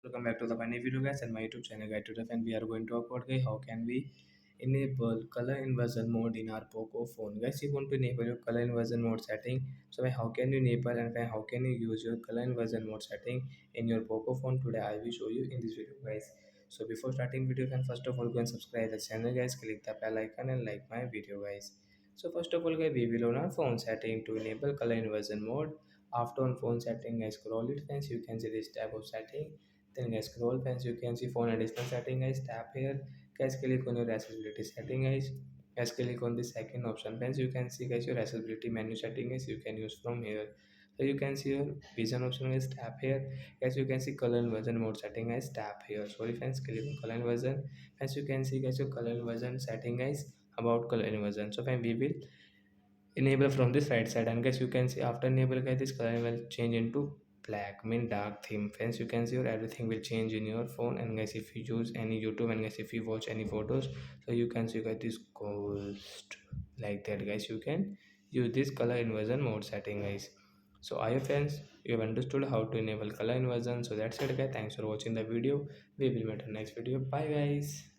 Welcome back to the funny video guys and my YouTube channel guide today and we are going to talk about guys how can we enable color inversion mode in our Poco phone. Guys, you want to enable your color inversion mode setting. So how can you enable and how can you use your color inversion mode setting in your Poco phone? Today I will show you in this video guys. So before starting video can first of all go and subscribe the channel guys, click the bell icon and like my video guys. So first of all guys, we will on our phone setting to enable color inversion mode. After on phone setting guys, scroll it friends, you can see this type of setting. Then guys, scroll friends, you can see phone additional setting guys, tap here guys, click on your accessibility setting guys, click on the second option friends, you can see guys your accessibility menu setting guys, you can use from here. So you can see your vision option guys, tap here guys, you can see color inversion mode setting guys, tap here. Sorry friends, click on color inversion. As you can see guys, your color inversion setting guys, about color inversion. So when we will enable from this right side, and guys you can see after enable guys, this color will change into black, mean dark theme friends. You can see your everything will change in your phone. And guys, if you use any YouTube and guys if you watch any photos, so you can see guys this ghost like that guys, you can use this color inversion mode setting guys. So I hope friends you have understood how to enable color inversion. So that's it guys, thanks for watching the video. We will meet in next video. Bye guys.